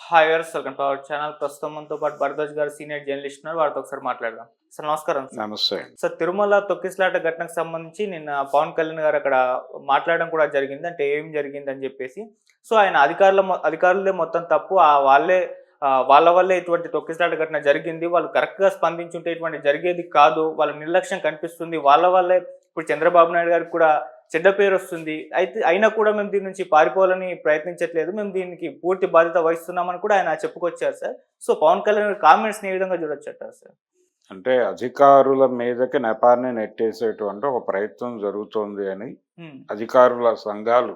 Hi గారు, welcome to our channel. ప్రస్తుతం మనతో పాటు భరద్వాజ్ గారు సీనియర్ జర్నలిస్ట్ ఉన్నారు. వారితో ఒకసారి మాట్లాడదాం. సార్ నమస్కారం. నమస్తే. సార్, తిరుమల తొక్కిసలాట ఘటనకు సంబంధించి నిన్న పవన్ కళ్యాణ్ గారు అక్కడ మాట్లాడడం కూడా జరిగింది. అంటే ఏం జరిగిందని చెప్పేసి. సో ఆయన అధికారులే మొత్తం తప్పు, వాళ్ళే వాళ్ళ వల్లే ఇటువంటి తొక్కిసలాట ఘటన జరిగింది. వాళ్ళు కరెక్ట్‌గా స్పందించుంటే ఇటువంటి జరిగేది కాదు. వాళ్ళ నిర్లక్ష్యం కనిపిస్తుంది. వాళ్ళ వల్లే ఇప్పుడు చంద్రబాబు నాయుడు గారికి కూడా చెడ్డ పేరొస్తుంది. అయినా కూడా మేము దీని నుంచి పారిపోవాలని ప్రయత్నించట్లేదు. మేము దీనికి పూర్తి బాధ్యత వహిస్తున్నామని కూడా ఆయన చెప్పుకొచ్చారు సార్. సో పవన్ కళ్యాణ్ గారి కామెంట్స్‌ని ఏ విధంగా చూడొచ్చంటారు సార్? అంటే అధికారుల మీదకి నెపాన్ని నెట్టేసేటువంటి ఒక ప్రయత్నం జరుగుతోంది అని అధికారుల సంఘాలు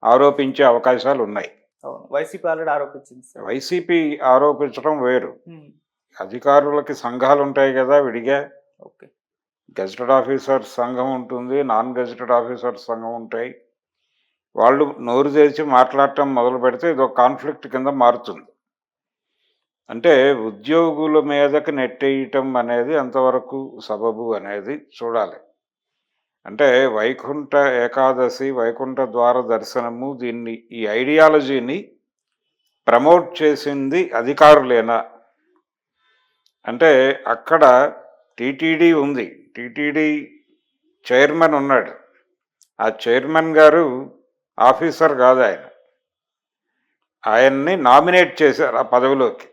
ఆరోపించే అవకాశాలు ఉన్నాయి. అవును. వైసీపీ ఆల్రెడీ ఆరోపించింది సార్. వైసీపీ ఆరోపించడం వేరు. అధికారులకి సంఘాలు ఉంటాయి కదా విడిగా. ఓకే. గెజిటెడ్ ఆఫీసర్స్ సంఘం ఉంటుంది, నాన్ గెజిటెడ్ ఆఫీసర్స్ సంఘం ఉంటాయి. వాళ్ళు నోరు తెరిచి మాట్లాడటం మొదలు పెడితే ఇది ఒక కాన్ఫ్లిక్ట్ కింద మారుతుంది. అంటే ఉద్యోగుల మీదకి నెట్టేయటం అనేది ఎంతవరకు సబబు అనేది చూడాలి. అంటే వైకుంఠ ఏకాదశి, వైకుంఠ ద్వార దర్శనము, ఈ ఐడియాలజీని ప్రమోట్ చేసింది అధికారులేనా అంటే అక్కడ టీటీడీ ఉంది, టీటీడీ చైర్మన్ ఉన్నాడు. ఆ చైర్మన్ గారు ఆఫీసర్ కాదు, ఆయన్ని నామినేట్ చేశారు ఆ పదవిలోకి.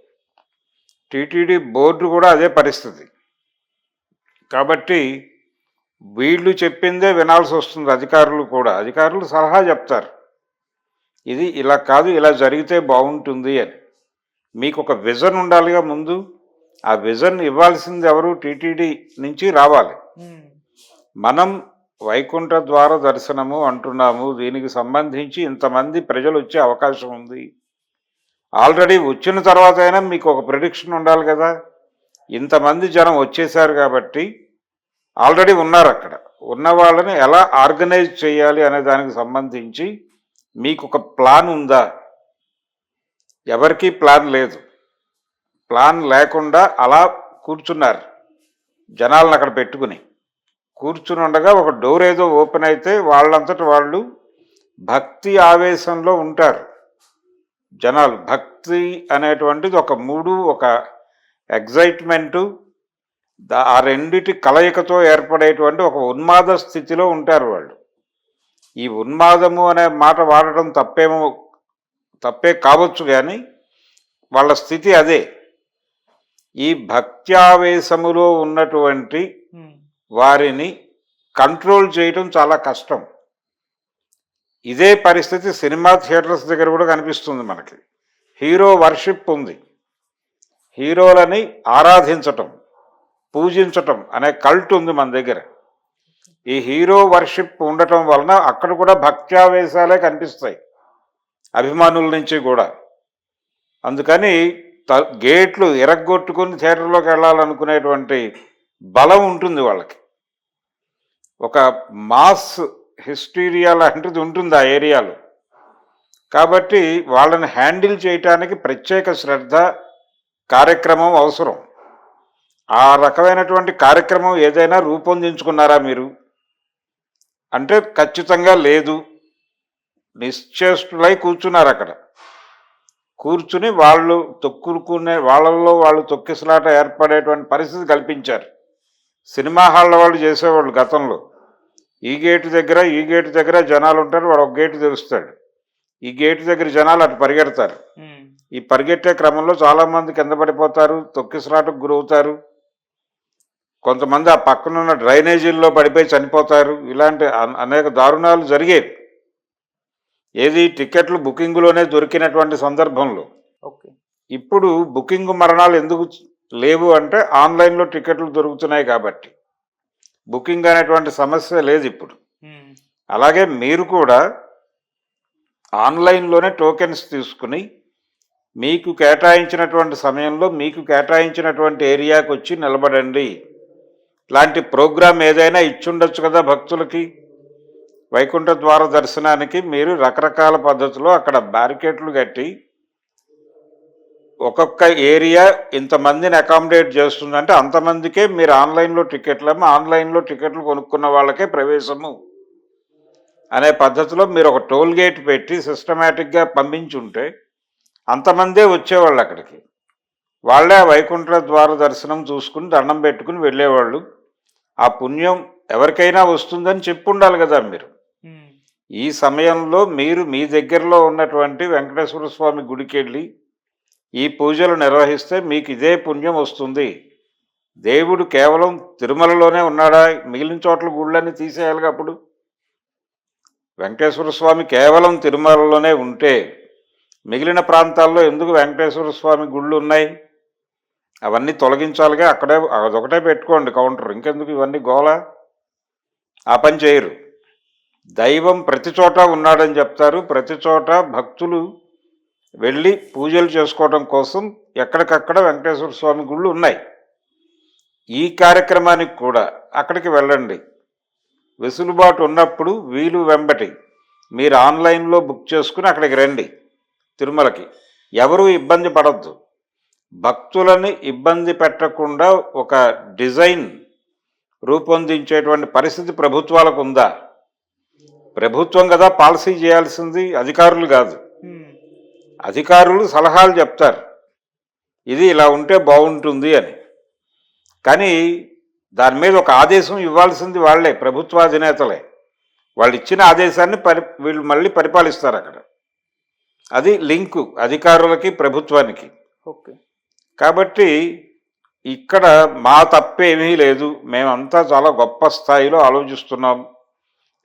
టీటీడీ బోర్డు కూడా అదే పరిస్థితి. కాబట్టి వీళ్ళు చెప్పిందే వినాల్సి వస్తుంది. అధికారులు సలహా చెప్తారు, ఇది ఇలా కాదు, ఇలా జరిగితే బాగుంటుంది అని. మీకు ఒక విజన్ ఉండాలిగా ముందు. ఆ విజన్ ఇవ్వాల్సింది ఎవరు? టీటీడీ నుంచి రావాలి. మనం వైకుంఠ ద్వార దర్శనము అంటున్నాము, దీనికి సంబంధించి ఇంతమంది ప్రజలు వచ్చే అవకాశం ఉంది. ఆల్రెడీ వచ్చిన తర్వాత అయినా మీకు ఒక ప్రిడిక్షన్ ఉండాలి కదా. ఇంతమంది జనం వచ్చేసారు కాబట్టి ఆల్రెడీ ఉన్నారు. అక్కడ ఉన్న వాళ్ళని ఎలా ఆర్గనైజ్ చేయాలి అనే దానికి సంబంధించి మీకు ఒక ప్లాన్ ఉందా? ఎవరికీ ప్లాన్ లేదు. ప్లాన్ లేకుండా అలా కూర్చున్నారు. జనాలను అక్కడ పెట్టుకుని కూర్చుని ఉండగా ఒక డోర్ ఏదో ఓపెన్ అయితే వాళ్ళంతటి వాళ్ళు భక్తి ఆవేశంలో ఉంటారు. జనాలు భక్తి అనేటువంటిది ఒక మూడు, ఒక ఎగ్జైట్మెంటు, ఆ రెండిటి కలయికతో ఏర్పడేటువంటి ఒక ఉన్మాద స్థితిలో ఉంటారు వాళ్ళు. ఈ ఉన్మాదము అనే మాట వాడటం తప్పే కావచ్చు, కానీ వాళ్ళ స్థితి అదే. ఈ భక్త్యావేశములో ఉన్నటువంటి వారిని కంట్రోల్ చేయటం చాలా కష్టం. ఇదే పరిస్థితి సినిమా థియేటర్స్ దగ్గర కూడా కనిపిస్తుంది మనకి. హీరో వర్షిప్ ఉంది. హీరోలని ఆరాధించటం, పూజించటం అనే కల్ట్ ఉంది మన దగ్గర. ఈ హీరో వర్షిప్ ఉండటం వలన అక్కడ కూడా భక్త్యావేశాలే కనిపిస్తాయి అభిమానుల నుంచి కూడా. అందుకని గేట్లు ఎరగొట్టుకుని థియేటర్లోకి వెళ్ళాలనుకునేటువంటి బలం ఉంటుంది వాళ్ళకి. ఒక మాస్ హిస్టీరియా లాంటిది ఉంటుంది ఆ ఏరియాలో. కాబట్టి వాళ్ళని హ్యాండిల్ చేయటానికి ప్రత్యేక శ్రద్ధ, కార్యక్రమం అవసరం. ఆ రకమైనటువంటి కార్యక్రమం ఏదైనా రూపొందించుకున్నారా మీరు అంటే ఖచ్చితంగా లేదు. నిశ్చేష్టులై కూర్చున్నారు అక్కడ. కూర్చుని వాళ్ళలో వాళ్ళు తొక్కిసలాట ఏర్పడేటువంటి పరిస్థితి కల్పించారు. సినిమా హాళ్ళ వాళ్ళు చేసేవాళ్ళు గతంలో. ఈ గేటు దగ్గర జనాలు ఉంటారు, వాడు ఒక గేటు తెరుస్తాడు. ఈ గేటు దగ్గర జనాలు అటు పరిగెడతారు. ఈ పరిగెట్టే క్రమంలో చాలామంది కింద పడిపోతారు, తొక్కిసలాటకు గురవుతారు. కొంతమంది ఆ పక్కనున్న డ్రైనేజీల్లో పడిపోయి చనిపోతారు. ఇలాంటి అనేక దారుణాలు జరిగేవి. ఏది టికెట్లు బుకింగ్లోనే దొరికినటువంటి సందర్భంలో. ఇప్పుడు బుకింగ్ మరణాలు ఎందుకు లేవు అంటే ఆన్లైన్లో టికెట్లు దొరుకుతున్నాయి కాబట్టి. బుకింగ్ అనేటువంటి సమస్య లేదు ఇప్పుడు. అలాగే మీరు కూడా ఆన్లైన్లోనే టోకెన్స్ తీసుకుని మీకు కేటాయించినటువంటి సమయంలో మీకు కేటాయించినటువంటి ఏరియాకి వచ్చి నిలబడండి. ఇలాంటి ప్రోగ్రాం ఏదైనా ఇచ్చుండొచ్చు కదా భక్తులకి. వైకుంఠ ద్వార దర్శనానికి మీరు రకరకాల పద్ధతిలో అక్కడ బ్యారికేడ్లు కట్టి ఒక్కొక్క ఏరియా ఇంతమందిని అకామిడేట్ చేస్తుందంటే అంతమందికే మీరు ఆన్లైన్లో టికెట్లు కొనుక్కున్న వాళ్ళకే ప్రవేశము అనే పద్ధతిలో మీరు ఒక టోల్ గేట్ పెట్టి సిస్టమేటిక్గా పంపించుంటే అంతమందే వచ్చేవాళ్ళు అక్కడికి. వాళ్ళే ఆ వైకుంఠ ద్వార దర్శనం చూసుకుని దండం పెట్టుకుని వెళ్ళేవాళ్ళు. ఆ పుణ్యం ఎవరికైనా వస్తుందని చెప్పుండాలి కదా మీరు. ఉమ్, ఈ సమయంలో మీరు మీ దగ్గరలో ఉన్నటువంటి వెంకటేశ్వర స్వామి గుడికెళ్ళి ఈ పూజలు నిర్వహిస్తే మీకు ఇదే పుణ్యం వస్తుంది. దేవుడు కేవలం తిరుమలలోనే ఉన్నాడా? మిగిలిన చోట్ల గుళ్ళన్నీ తీసేయాలిగా అప్పుడు. వెంకటేశ్వర స్వామి కేవలం తిరుమలలోనే ఉంటే మిగిలిన ప్రాంతాల్లో ఎందుకు వెంకటేశ్వర స్వామి గుళ్ళు ఉన్నాయి? అవన్నీ తొలగించాలిగా. అక్కడే అదొకటే పెట్టుకోండి కౌంటర్. ఇంకెందుకు ఇవన్నీ గోల? ఆ పని చేయరు. దైవం ప్రతి చోట ఉన్నాడని చెప్తారు. ప్రతి చోట భక్తులు వెళ్ళి పూజలు చేసుకోవడం కోసం ఎక్కడికక్కడ వెంకటేశ్వర స్వామి గుళ్ళు ఉన్నాయి. ఈ కార్యక్రమానికి కూడా అక్కడికి వెళ్ళండి. వెసులుబాటు ఉన్నప్పుడు వీలు వెంబటి మీరు ఆన్లైన్లో బుక్ చేసుకుని అక్కడికి రండి తిరుమలకి. ఎవరూ ఇబ్బంది పడద్దు. భక్తులని ఇబ్బంది పెట్టకుండా ఒక డిజైన్ రూపొందించేటువంటి పరిస్థితి ప్రభుత్వాలకు ఉందా? ప్రభుత్వం కదా పాలసీ చేయాల్సింది, అధికారులు కాదు. ఉమ్, అధికారులు సలహాలు చెప్తారు, ఇది ఇలా ఉంటే బాగుంటుంది అని. కానీ దాని మీద ఒక ఆదేశం ఇవ్వాల్సింది వాళ్ళే, ప్రభుత్వాధినేతలే. వాళ్ళు ఇచ్చిన ఆదేశాన్ని వీళ్ళు మళ్ళీ పరిపాలిస్తారు అక్కడ. అది లింకు అధికారులకి ప్రభుత్వానికి. ఓకే. కాబట్టి ఇక్కడ మా తప్పేమీ లేదు, మేమంతా చాలా గొప్ప స్థాయిలో ఆలోచిస్తున్నాం,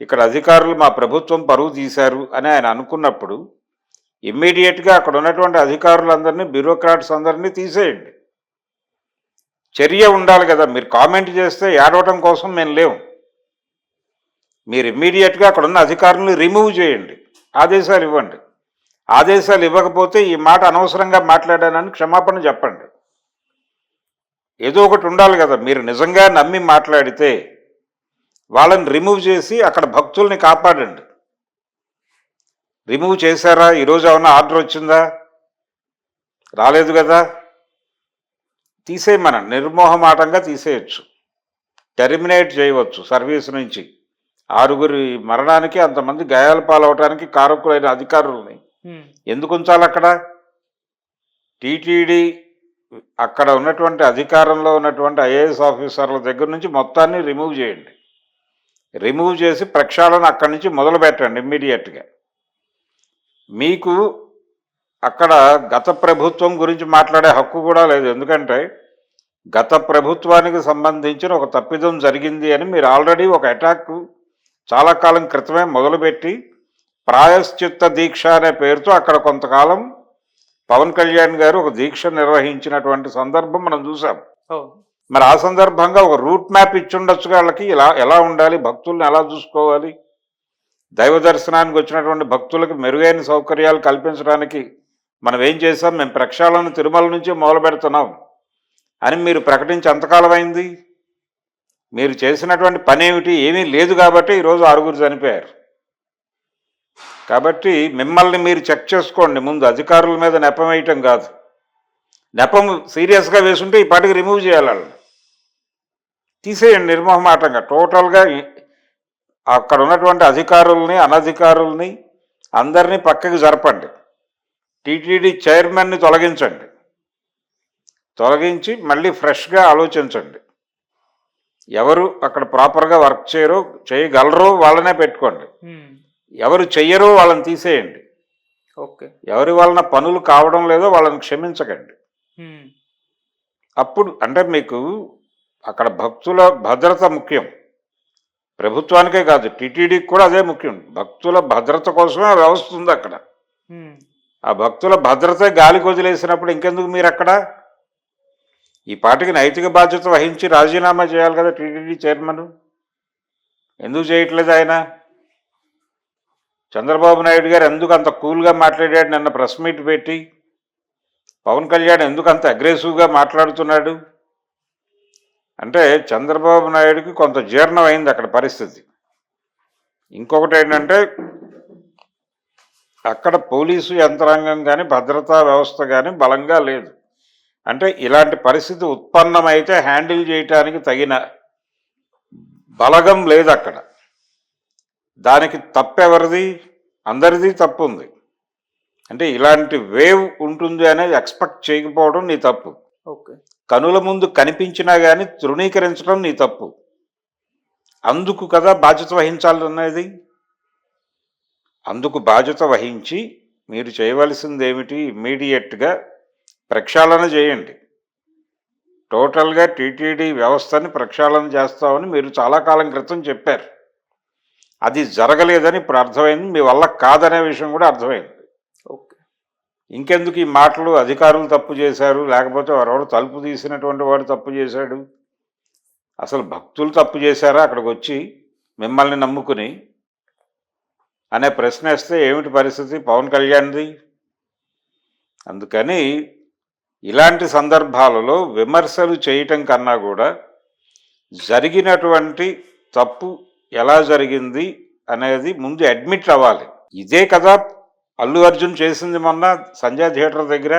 ఇక్కడ అధికారులు మా ప్రభుత్వం పరువు తీశారు అని ఆయన అనుకున్నప్పుడు ఇమ్మీడియట్గా అక్కడ ఉన్నటువంటి అధికారులందరినీ, బ్యూరోక్రాట్స్ అందరినీ తీసేయండి. చర్య ఉండాలి కదా. మీరు కామెంట్ చేస్తే ఏడవటం కోసం మేము లేవు. మీరు ఇమ్మీడియట్గా అక్కడ ఉన్న అధికారులను రిమూవ్ చేయండి, ఆదేశాలు ఇవ్వండి. ఆదేశాలు ఇవ్వకపోతే ఈ మాట అనవసరంగా మాట్లాడానని క్షమాపణ చెప్పండి. ఏదో ఒకటి ఉండాలి కదా. మీరు నిజంగా నమ్మి మాట్లాడితే వాళ్ళని రిమూవ్ చేసి అక్కడ భక్తుల్ని కాపాడండి. రిమూవ్ చేశారా? ఈరోజు ఏమన్నా ఆర్డర్ వచ్చిందా? రాలేదు కదా. తీసేయమన నిర్మోహమాటంగా తీసేయచ్చు, టెర్మినేట్ చేయవచ్చు సర్వీస్ నుంచి. 6 మరణానికి, అంతమంది గాయాల పాలవటానికి కారకులైన అధికారులని ఎందుకు ఉంచాలి అక్కడ? టీటీడీ అక్కడ ఉన్నటువంటి అధికారంలో ఉన్నటువంటి ఐఏఎస్ ఆఫీసర్ల దగ్గర నుంచి మొత్తాన్ని రిమూవ్ చేయండి. రిమూవ్ చేసి ప్రక్షాళన అక్కడి నుంచి మొదలు పెట్టండి ఇమ్మీడియట్గా. మీకు అక్కడ గత ప్రభుత్వం గురించి మాట్లాడే హక్కు కూడా లేదు. ఎందుకంటే గత ప్రభుత్వానికి సంబంధించిన ఒక తప్పిదం జరిగింది అని మీరు ఆల్రెడీ ఒక అటాక్ చాలా కాలం క్రితమే మొదలుపెట్టి ప్రాయశ్చిత్త దీక్ష అనే పేరుతో అక్కడ కొంతకాలం పవన్ కళ్యాణ్ గారు ఒక దీక్ష నిర్వహించినటువంటి సందర్భం మనం చూసాం. మరి ఆ సందర్భంగా ఒక రూట్ మ్యాప్ ఇచ్చుండొచ్చు వాళ్ళకి, ఎలా ఉండాలి, భక్తుల్ని ఎలా చూసుకోవాలి, దైవ దర్శనానికి వచ్చినటువంటి భక్తులకు మెరుగైన సౌకర్యాలు కల్పించడానికి మనం ఏం చేసాం, మేము ప్రక్షాళన తిరుమల నుంచి మొదలు పెడుతున్నాం అని మీరు ప్రకటించి ఎంతకాలం అయింది? మీరు చేసినటువంటి పని ఏమిటి? ఏమీ లేదు కాబట్టి ఈరోజు 6 చనిపోయారు. కాబట్టి మిమ్మల్ని మీరు చెక్ చేసుకోండి ముందు. అధికారుల మీద నెపం వేయటం కాదు. నెపం సీరియస్గా వేసుంటే ఈ పాటికి రిమూవ్ చేయాలి వాళ్ళని. తీసేయండి నిర్మోహమాటంగా. టోటల్గా అక్కడ ఉన్నటువంటి అధికారుల్ని, అనధికారుల్ని అందరినీ పక్కకి జరపండి. టీటీడీ చైర్మన్ని తొలగించండి. తొలగించి మళ్ళీ ఫ్రెష్గా ఆలోచించండి. ఎవరు అక్కడ ప్రాపర్గా వర్క్ చేయగలరో వాళ్ళనే పెట్టుకోండి. ఎవరు చెయ్యరో వాళ్ళని తీసేయండి. ఓకే. ఎవరి వలన పనులు కావడం లేదో వాళ్ళని క్షమించకండి. అప్పుడు అంటే మీకు అక్కడ భక్తుల భద్రత ముఖ్యం. ప్రభుత్వానికే కాదు, టీటీడీకి కూడా అదే ముఖ్యం. భక్తుల భద్రత కోసమే ఆ వ్యవస్థ ఉంది అక్కడ. ఆ భక్తుల భద్రత గాలికి వదిలేసినప్పుడు ఇంకెందుకు మీరు అక్కడ? ఈ పార్టీకి నైతిక బాధ్యత వహించి రాజీనామా చేయాలి కదా టీటీడీ చైర్మన్. ఎందుకు చేయట్లేదు ఆయన? చంద్రబాబు నాయుడు గారు ఎందుకు అంత కూల్గా మాట్లాడాడు నిన్న ప్రెస్ మీట్ పెట్టి? పవన్ కళ్యాణ్ ఎందుకు అంత అగ్రెసివ్గా మాట్లాడుతున్నాడు? అంటే చంద్రబాబు నాయుడుకి కొంత జీర్ణం అయింది అక్కడ పరిస్థితి. ఇంకొకటి ఏంటంటే అక్కడ పోలీసు యంత్రాంగం కానీ భద్రతా వ్యవస్థ కానీ బలంగా లేదు. అంటే ఇలాంటి పరిస్థితి ఉత్పన్నమైతే హ్యాండిల్ చేయటానికి తగిన బలగం లేదు అక్కడ. దానికి తప్పెవరిది? అందరిది తప్పు ఉంది. అంటే ఇలాంటి వేవ్ ఉంటుంది అనేది ఎక్స్పెక్ట్ చేయకపోవడం నీ తప్పు. ఓకే. కనుల ముందు కనిపించినా కానీ తృణీకరించడం నీ తప్పు. అందుకు కదా బాధ్యత వహించాలన్నది. అందుకు బాధ్యత వహించి మీరు చేయవలసింది ఏమిటి, ఇమ్మీడియట్గా ప్రక్షాళన చేయండి. టోటల్గా టీటీడీ వ్యవస్థని ప్రక్షాళన చేస్తామని మీరు చాలా కాలం క్రితం చెప్పారు. అది జరగలేదని ఇప్పుడు అర్థమైంది, మీ వల్ల కాదనే విషయం కూడా అర్థమైంది. ఓకే. ఇంకెందుకు ఈ మాటలు, అధికారులు తప్పు చేశారు, లేకపోతే వాడు తలుపు తీసినటువంటి వాడు తప్పు చేశాడు. అసలు భక్తులు తప్పు చేశారా అక్కడికి వచ్చి మిమ్మల్ని నమ్ముకుని అనే ప్రశ్న వేస్తే ఏమిటి పరిస్థితి పవన్ కళ్యాణ్ది? అందుకని ఇలాంటి సందర్భాలలో విమర్శలు చేయటం కన్నా కూడా జరిగినటువంటి తప్పు ఎలా జరిగింది అనేది ముందు అడ్మిట్ అవ్వాలి. ఇదే కదా అల్లు అర్జున్ చేసింది మొన్న సంజయ్ థియేటర్ దగ్గర.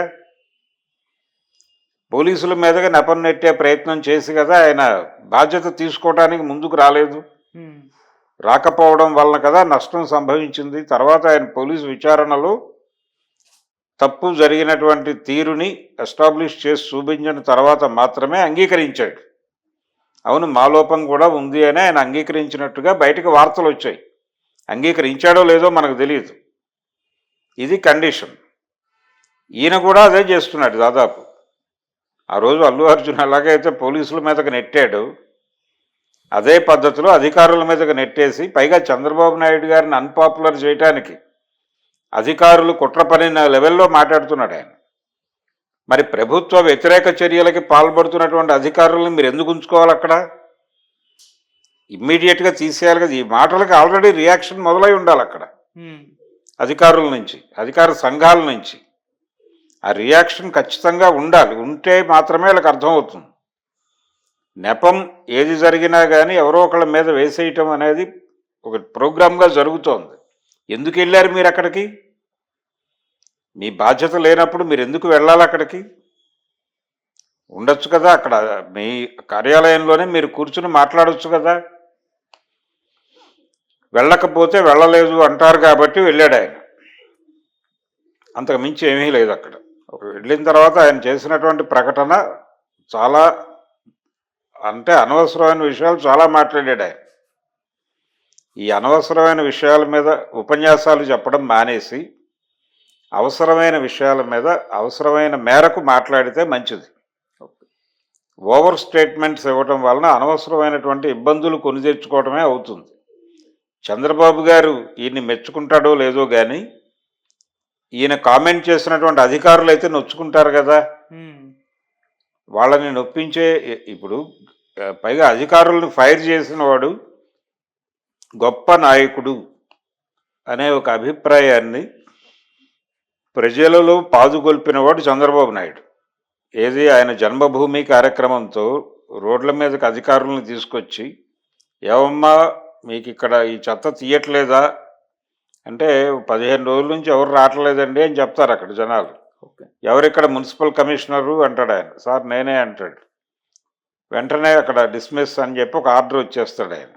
పోలీసుల మీదుగా నెపం నెట్టే ప్రయత్నం చేసి కదా ఆయన బాధ్యత తీసుకోవడానికి ముందుకు రాలేదు. రాకపోవడం వలన కదా నష్టం సంభవించింది. తర్వాత ఆయన పోలీసు విచారణలో తప్పు జరిగినటువంటి తీరుని ఎస్టాబ్లిష్ చేసి చూపించిన తర్వాత మాత్రమే అంగీకరించాడు. అవును, మా లోపం కూడా ఉంది అని ఆయన అంగీకరించినట్టుగా బయటకు వార్తలు వచ్చాయి. అంగీకరించాడో లేదో మనకు తెలియదు. ఇది కండిషన్. ఈయన కూడా అదే చేస్తున్నాడు దాదాపు. ఆ రోజు అల్లు అర్జున్ ఎలాగైతే పోలీసుల మీదకి నెట్టాడు, అదే పద్ధతిలో అధికారుల మీదకి నెట్టేసి పైగా చంద్రబాబు నాయుడు గారిని అన్పాపులర్ చేయడానికి అధికారులు కుట్ర పనిన లెవెల్లో మాట్లాడుతున్నాడు ఆయన. మరి ప్రభుత్వ వ్యతిరేక చర్యలకి పాల్పడుతున్నటువంటి అధికారులను మీరు ఎందుకు ఉంచుకోవాలి అక్కడ? ఇమ్మీడియట్గా తీసేయాలి కదా. ఈ మాటలకి ఆల్రెడీ రియాక్షన్ మొదలై ఉండాలి అక్కడ అధికారుల నుంచి, అధికార సంఘాల నుంచి. ఆ రియాక్షన్ ఖచ్చితంగా ఉండాలి. ఉంటే మాత్రమే వాళ్ళకి అర్థమవుతుంది. నెపం ఏది జరిగినా కానీ ఎవరో ఒకళ్ళ మీద వేసేయటం అనేది ఒక ప్రోగ్రామ్గా జరుగుతోంది. ఎందుకు వెళ్ళారు మీరు అక్కడికి? మీ బాధ్యత లేనప్పుడు మీరు ఎందుకు వెళ్ళాలి అక్కడికి? ఉండొచ్చు కదా, అక్కడ మీ కార్యాలయంలోనే మీరు కూర్చుని మాట్లాడవచ్చు కదా. వెళ్ళకపోతే వెళ్ళలేదు అంటారు కాబట్టి వెళ్ళాడు ఆయన. అంతకు మించి ఏమీ లేదు అక్కడ. వెళ్ళిన తర్వాత ఆయన చేసినటువంటి ప్రకటన చాలా, అంటే అనవసరమైన విషయాలు చాలా మాట్లాడాడు ఆయన. ఈ అనవసరమైన విషయాల మీద ఉపన్యాసాలు చెప్పడం మానేసి అవసరమైన విషయాల మీద అవసరమైన మేరకు మాట్లాడితే మంచిది. ఓవర్ స్టేట్మెంట్స్ ఇవ్వటం వలన అనవసరమైనటువంటి ఇబ్బందులు కొని తెచ్చుకోవడమే అవుతుంది. చంద్రబాబు గారు ఈయన్ని మెచ్చుకుంటాడో లేదో కానీ ఈయన కామెంట్ చేసినటువంటి అధికారులు అయితే నొచ్చుకుంటారు కదా. వాళ్ళని నొప్పించే, ఇప్పుడు పైగా అధికారులను ఫైర్ చేసిన వాడు గొప్ప నాయకుడు అనే ఒక అభిప్రాయాన్ని ప్రజలలో పాదుగొల్పినవాడు చంద్రబాబు నాయుడు. ఏది, ఆయన జన్మభూమి కార్యక్రమంతో రోడ్ల మీదకి అధికారులను తీసుకొచ్చి, ఏమమ్మా మీకు ఇక్కడ ఈ చెత్త తీయట్లేదా అంటే 15 రోజుల నుంచి ఎవరు రావట్లేదండి అని చెప్తారు అక్కడ జనాలు. ఎవరిక్కడ మున్సిపల్ కమిషనరు అంటాడు ఆయన. సార్ నేనే అంటాడు. వెంటనే అక్కడ డిస్మిస్ అని చెప్పి ఒక ఆర్డర్ వచ్చేస్తాడు ఆయన.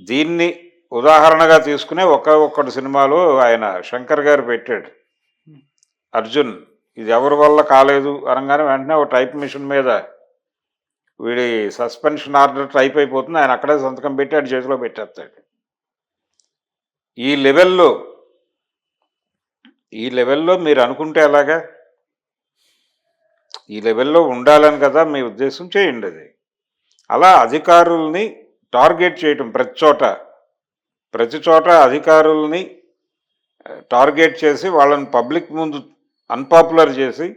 దీన్ని ఉదాహరణగా తీసుకునే ఒక్కొక్కటి సినిమాలో ఆయన శంకర్ గారు పెట్టాడు. అర్జున్ ఇది ఎవరి వల్ల కాలేదు అనగానే వెంటనే ఒక టైప్ మిషన్ మీద వీడి సస్పెన్షన్ ఆర్డర్ టైప్ అయిపోతుంది. ఆయన అక్కడే సంతకం పెట్టి ఆడి చేతిలో పెట్టేస్తాడు. ఈ లెవెల్లో మీరు అనుకుంటే ఎలాగా? ఈ లెవెల్లో ఉండాలని కదా మీ ఉద్దేశం, చేయండి అది. అలా అధికారుల్ని టార్గెట్ చేయటం ప్రతి చోట అధికారుల్ని టార్గెట్ చేసి వాళ్ళని పబ్లిక్ ముందు అన్పాపులర్ చేసి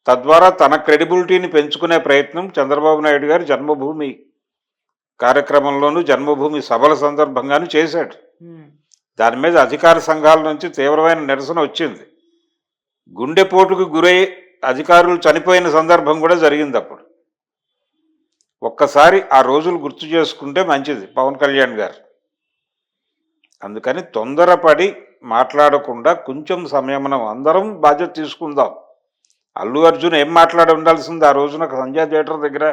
తద్వారా తన క్రెడిబిలిటీని పెంచుకునే ప్రయత్నం చంద్రబాబు నాయుడు గారు జన్మభూమి కార్యక్రమంలోనూ జన్మభూమి సభల సందర్భంగానూ చేశాడు. దాని మీద అధికార సంఘాల నుంచి తీవ్రమైన నిరసన వచ్చింది. గుండెపోటుకు గురై అధికారులు చనిపోయిన సందర్భం కూడా జరిగింది అప్పుడు. ఒక్కసారి ఆ రోజులు గుర్తు చేసుకుంటే మంచిది పవన్ కళ్యాణ్ గారు. అందుకని తొందరపడి మాట్లాడకుండా కొంచెం సంయమనం, అందరం బాధ్యత తీసుకుందాం. అల్లు అర్జున్ ఏం మాట్లాడి ఉండాల్సింది ఆ రోజున సంజయ్ థియేటర్ దగ్గర?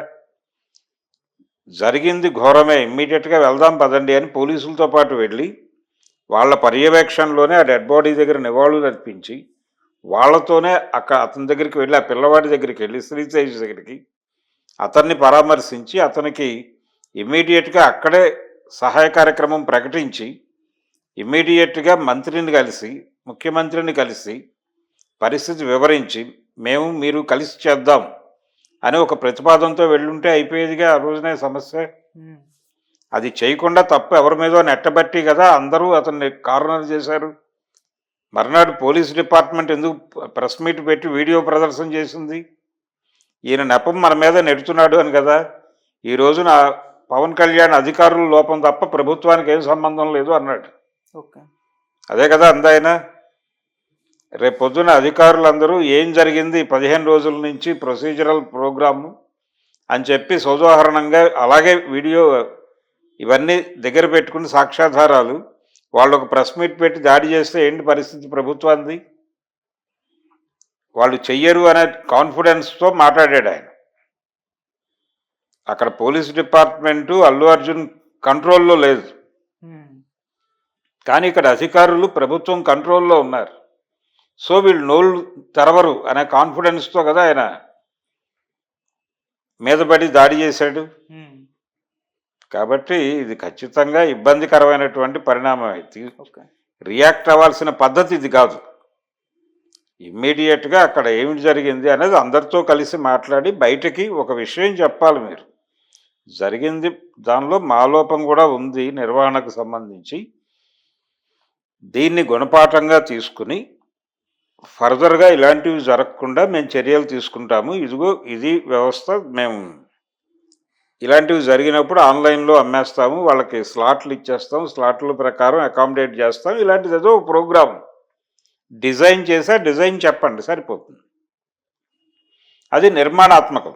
జరిగింది ఘోరమే, ఇమ్మీడియట్గా వెళ్దాం పదండి అని పోలీసులతో పాటు వెళ్ళి వాళ్ళ పర్యవేక్షణలోనే ఆ డెడ్ బాడీ దగ్గర నివాళులు అర్పించి వాళ్ళతోనే అతని దగ్గరికి వెళ్ళి ఆ పిల్లవాడి దగ్గరికి వెళ్ళి శ్రీతేజ్ దగ్గరికి అతన్ని పరామర్శించి అతనికి ఇమ్మీడియట్గా అక్కడే సహాయ కార్యక్రమం ప్రకటించి ఇమ్మీడియట్గా మంత్రిని కలిసి ముఖ్యమంత్రిని కలిసి పరిస్థితి వివరించి మీరు కలిసి చేద్దాం అని ఒక ప్రతిపాదనతో వెళ్ళుంటే అయిపోయేదిగా ఆ రోజునే సమస్య. అది చేయకుండా తప్పు ఎవరి మీదో నెట్టబట్టి కదా అందరూ అతన్ని కార్నర్ చేశారు. మర్నాడు పోలీస్ డిపార్ట్మెంట్ ఎందుకు ప్రెస్ మీట్ పెట్టి వీడియో ప్రదర్శన చేసింది? ఈయన నెపం మన మీద నెడుతున్నాడు అని కదా. ఈ రోజున పవన్ కళ్యాణ్ అధికారుల లోపం తప్ప ప్రభుత్వానికి ఏం సంబంధం లేదు అన్నాడు. అదే కదా అందాయన. రేపు పొద్దున అధికారులందరూ ఏం జరిగింది 15 రోజుల నుంచి ప్రొసీజరల్ ప్రోగ్రాము అని చెప్పి సోదాహరణంగా అలాగే వీడియో ఇవన్నీ దగ్గర పెట్టుకుని సాక్ష్యాధారాలు వాళ్ళు ఒక ప్రెస్ మీట్ పెట్టి దాడి చేస్తే ఏంటి పరిస్థితి ప్రభుత్వాన్ని? వాళ్ళు చెయ్యరు అనే కాన్ఫిడెన్స్తో మాట్లాడాడు ఆయన. అక్కడ పోలీస్ డిపార్ట్మెంటు అల్లు అర్జున్ కంట్రోల్లో లేదు, కానీ ఇక్కడ అధికారులు ప్రభుత్వం కంట్రోల్లో ఉన్నారు. సో వీళ్ళు నోళ్ళు తెరవరు అనే కాన్ఫిడెన్స్తో కదా ఆయన మీదపడి దాడి చేశాడు. కాబట్టి ఇది ఖచ్చితంగా ఇబ్బందికరమైనటువంటి పరిణామం. అయితే రియాక్ట్ అవ్వాల్సిన పద్ధతి ఇది కాదు. ఇమ్మీడియట్గా అక్కడ ఏమిటి జరిగింది అనేది అందరితో కలిసి మాట్లాడి బయటకి ఒక విషయం చెప్పాలి. మీరు జరిగింది దానిలో మాలోపం కూడా ఉంది నిర్వహణకు సంబంధించి, దీన్ని గుణపాఠంగా తీసుకుని ఫర్దర్గా ఇలాంటివి జరగకుండా మేము చర్యలు తీసుకుంటాము. ఇదిగో ఇది వ్యవస్థ, మేము ఇలాంటివి జరిగినప్పుడు ఆన్లైన్లో అమ్మేస్తాము, వాళ్ళకి స్లాట్లు ఇచ్చేస్తాం, స్లాట్ల ప్రకారం అకామిడేట్ చేస్తాం, ఇలాంటిది ఏదో ప్రోగ్రామ్ డిజైన్ చేసా, డిజైన్ చెప్పండి సరిపోతుంది. అది నిర్మాణాత్మకం.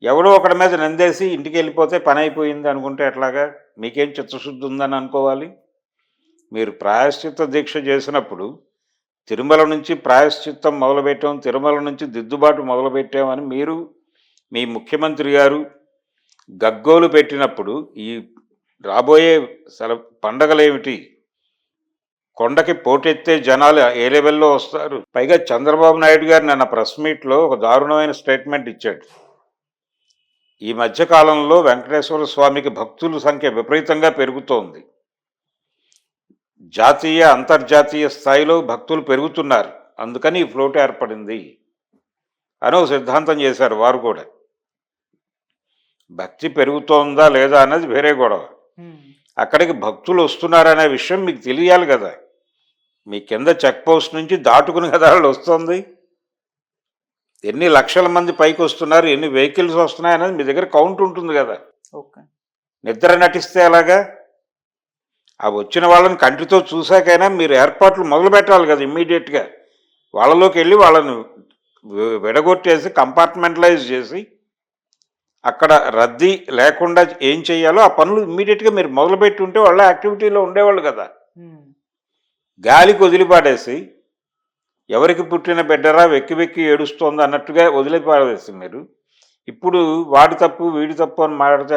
ఎవడో ఒకడి మీద నిందేసి ఇంటికి వెళ్ళిపోతే పని అయిపోయింది అనుకుంటే ఎట్లాగా? మీకేం చిత్తశుద్ధి ఉందని అనుకోవాలి? మీరు ప్రాయశ్చిత్త దీక్ష చేసినప్పుడు తిరుమల నుంచి ప్రాయశ్చిత్తం మొదలుపెట్టాం, తిరుమల నుంచి దిద్దుబాటు మొదలుపెట్టామని మీరు మీ ముఖ్యమంత్రి గారు గగ్గోలు పెట్టినప్పుడు ఈ రాబోయే పండగలేమిటి? కొండకి పోటెత్తే జనాలు ఏ లెవెల్లో వస్తారు? పైగా చంద్రబాబు నాయుడు గారు నిన్న ప్రెస్ మీట్లో ఒక దారుణమైన స్టేట్మెంట్ ఇచ్చాడు. ఈ మధ్యకాలంలో వెంకటేశ్వర స్వామికి భక్తుల సంఖ్య విపరీతంగా పెరుగుతోంది, జాతీయ అంతర్జాతీయ స్థాయిలో భక్తులు పెరుగుతున్నారు, అందుకని ఈ ఫ్లోట్ ఏర్పడింది అని ఒక సిద్ధాంతం చేశారు వారు కూడా. భక్తి పెరుగుతోందా లేదా అన్నది వేరే గొడవ. అక్కడికి భక్తులు వస్తున్నారనే విషయం మీకు తెలియాలి కదా. మీ కింద చెక్ పోస్ట్ నుంచి దాటుకుని కదా వాళ్ళు వస్తుంది. ఎన్ని లక్షల మంది పైకి వస్తున్నారు, ఎన్ని వెహికల్స్ వస్తున్నాయి అనేది మీ దగ్గర కౌంట్ ఉంటుంది కదా. నిద్ర నటిస్తే అలాగా? ఆ వచ్చిన వాళ్ళని కంటితో చూశాకైనా మీరు ఏర్పాట్లు మొదలు పెట్టాలి కదా ఇమ్మీడియట్గా. వాళ్ళలోకి వెళ్ళి వాళ్ళని విడగొట్టేసి కంపార్ట్మెంటలైజ్ చేసి అక్కడ రద్దీ లేకుండా ఏం చేయాలో ఆ పనులు ఇమ్మీడియట్గా మీరు మొదలుపెట్టి ఉంటే వాళ్ళ యాక్టివిటీలో ఉండేవాళ్ళు కదా. గాలికి వదిలిపాడేసి ఎవరికి పుట్టిన బిడ్డరా వెక్కి వెక్కి ఏడుస్తోంది అన్నట్టుగా వదిలిపాడేసి మీరు ఇప్పుడు వాడి తప్పు వీడి తప్పు అని మాట్లాడితే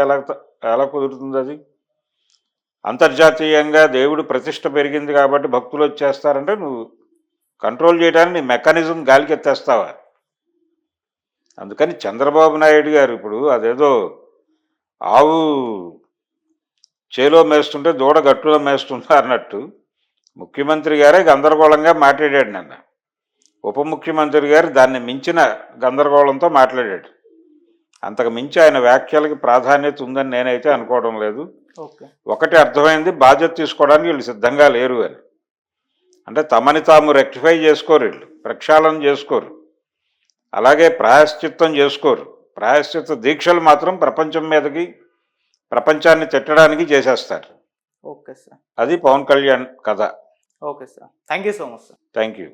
ఎలా కుదురుతుంది? అది అంతర్జాతీయంగా దేవుడు ప్రతిష్ట పెరిగింది కాబట్టి భక్తులు వచ్చేస్తారంటే నువ్వు కంట్రోల్ చేయడానికి నీ మెకానిజం గాలికి ఎత్తేస్తావా? అందుకని చంద్రబాబు నాయుడు గారు ఇప్పుడు అదేదో ఆవు చేలో మేస్తుంటే దూడ గట్టులో మేస్తుందా అన్నట్టు ముఖ్యమంత్రి గారే గందరగోళంగా మాట్లాడాడు నిన్న. ఉప ముఖ్యమంత్రి గారు దాన్ని మించిన గందరగోళంతో మాట్లాడాడు. అంతకు మించి ఆయన వ్యాఖ్యలకి ప్రాధాన్యత ఉందని నేనైతే అనుకోవడం లేదు. ఒకటి అర్థమైంది, బాధ్యత తీసుకోవడానికి వీళ్ళు సిద్ధంగా లేరు అని. అంటే తమని తాము రెక్టిఫై చేసుకోరు, వీళ్ళు ప్రక్షాళన చేసుకోరు, అలాగే ప్రాయశ్చిత్తం చేసుకోరు. ప్రాయశ్చిత్త దీక్షలు మాత్రం ప్రపంచం మీదకి, ప్రపంచాన్ని తిట్టడానికి చేసేస్తారు. ఓకే సార్, అది పవన్ కళ్యాణ్ కథ. Okay sir, thank you so much sir. Thank you.